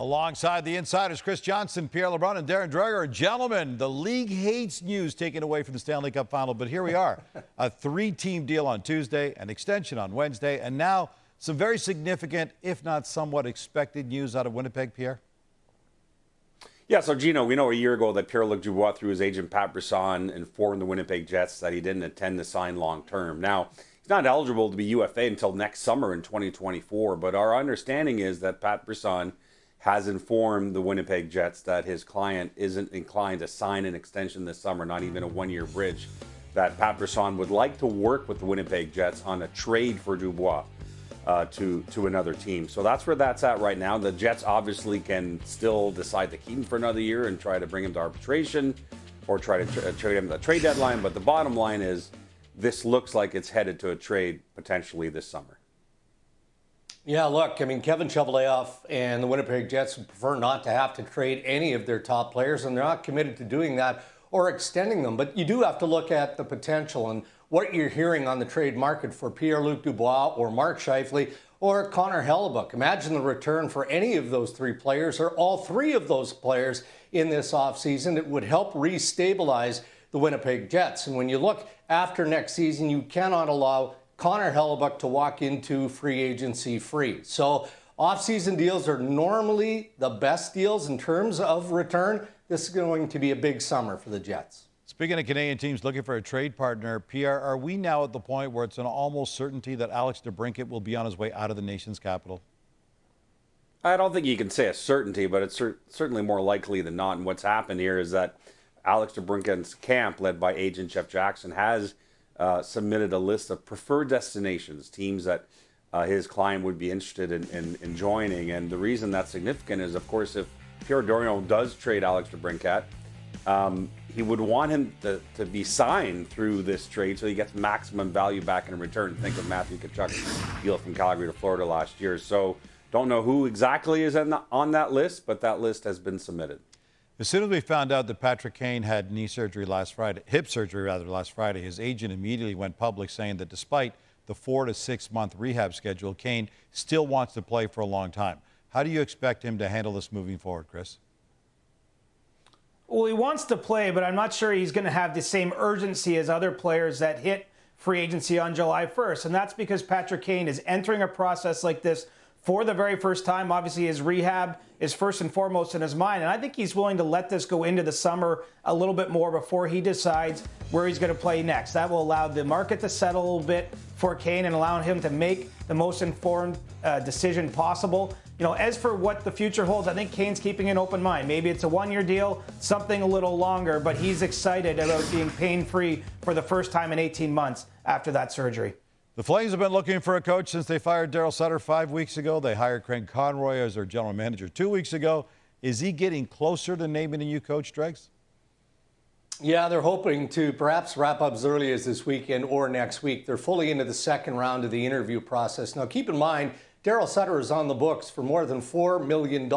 Alongside the Insiders, Chris Johnson, Pierre LeBrincat, and Darren Dreger. Gentlemen, the league hates news taken away from the Stanley Cup Final, but here we are. A three-team deal on Tuesday, an extension on Wednesday, and now some very significant, if not somewhat expected news out of Winnipeg, Pierre. Yeah, so Gino, we know a year ago that Pierre-Luc Dubois, through his agent Pat Brisson, informed the Winnipeg Jets that he didn't intend to sign long-term. Now, he's not eligible to be UFA until next summer in 2024, but our understanding is that Pat Brisson has informed the Winnipeg Jets that his client isn't inclined to sign an extension this summer, not even a one-year bridge, that Pat Brisson would like to work with the Winnipeg Jets on a trade for Dubois to another team. So that's where that's at right now. The Jets obviously can still decide to keep him for another year and try to bring him to arbitration or try to trade him at the trade deadline. But the bottom line is this looks like it's headed to a trade potentially this summer. Yeah, look, I mean, Kevin Cheveldayoff and the Winnipeg Jets would prefer not to have to trade any of their top players, and they're not committed to doing that or extending them. But you do have to look at the potential and what you're hearing on the trade market for Pierre-Luc Dubois or Mark Scheifele or Connor Hellebuyck. Imagine the return for any of those three players or all three of those players in this offseason. It would help restabilize the Winnipeg Jets. And when you look after next season, you cannot allow Connor Hellebuyck to walk into free agency free. So off-season deals are normally the best deals in terms of return. This is going to be a big summer for the Jets. Speaking of Canadian teams looking for a trade partner, Pierre, are we now at the point where it's an almost certainty that Alex DeBrincat will be on his way out of the nation's capital? I don't think you can say a certainty, but it's certainly more likely than not. And what's happened here is that Alex DeBrincat's camp, led by agent Jeff Jackson, has submitted a list of preferred destinations, teams that his client would be interested in joining. And the reason that's significant is, of course, if Pierre Dorion does trade Alex DeBrincat, he would want him to be signed through this trade so he gets maximum value back in return. Think of Matthew Tkachuk's deal from Calgary to Florida last year. So don't know who exactly is on that list, but that list has been submitted. As soon as we found out that Patrick Kane had hip surgery last Friday, his agent immediately went public saying that despite the 4 to 6 month rehab schedule, Kane still wants to play for a long time. How do you expect him to handle this moving forward, Chris? Well, he wants to play, but I'm not sure he's going to have the same urgency as other players that hit free agency on July 1st. And that's because Patrick Kane is entering a process like this for the very first time. Obviously, his rehab is first and foremost in his mind. And I think he's willing to let this go into the summer a little bit more before he decides where he's going to play next. That will allow the market to settle a little bit for Kane and allow him to make the most informed decision possible. You know, as for what the future holds, I think Kane's keeping an open mind. Maybe it's a one-year deal, something a little longer, but he's excited about being pain-free for the first time in 18 months after that surgery. The Flames have been looking for a coach since they fired Daryl Sutter 5 weeks ago. They hired Craig Conroy as their general manager 2 weeks ago. Is he getting closer to naming a new coach, Dregs? Yeah, they're hoping to perhaps wrap up as early as this weekend or next week. They're fully into the second round of the interview process. Now, keep in mind, Daryl Sutter is on the books for more than $4 million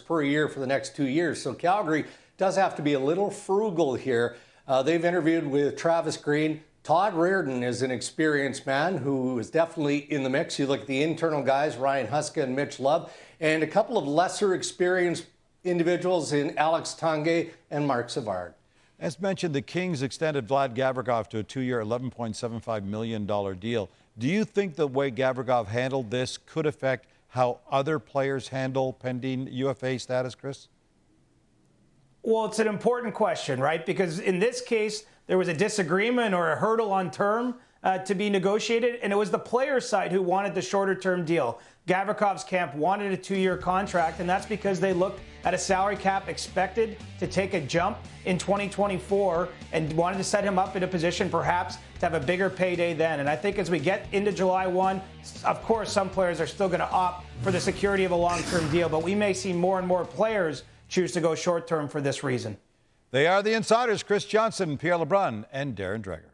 per year for the next 2 years. So Calgary does have to be a little frugal here. They've interviewed with Travis Green. Todd Reardon is an experienced man who is definitely in the mix. You look at the internal guys, Ryan Huska and Mitch Love, and a couple of lesser experienced individuals in Alex Tanguay and Mark Savard. As mentioned, the Kings extended Vlad Gavrikov to a 2-year, $11.75 million deal. Do you think the way Gavrikov handled this could affect how other players handle pending UFA status, Chris? Well, it's an important question, right? Because in this case, there was a disagreement or a hurdle on term to be negotiated, and it was the player's side who wanted the shorter-term deal. Gavrikov's camp wanted a 2-year contract, and that's because they looked at a salary cap expected to take a jump in 2024 and wanted to set him up in a position perhaps to have a bigger payday then. And I think as we get into July 1, of course, some players are still going to opt for the security of a long-term deal, but we may see more and more players choose to go short-term for this reason. They are the Insiders, Chris Johnson, Pierre LeBrincat, and Darren Dreger.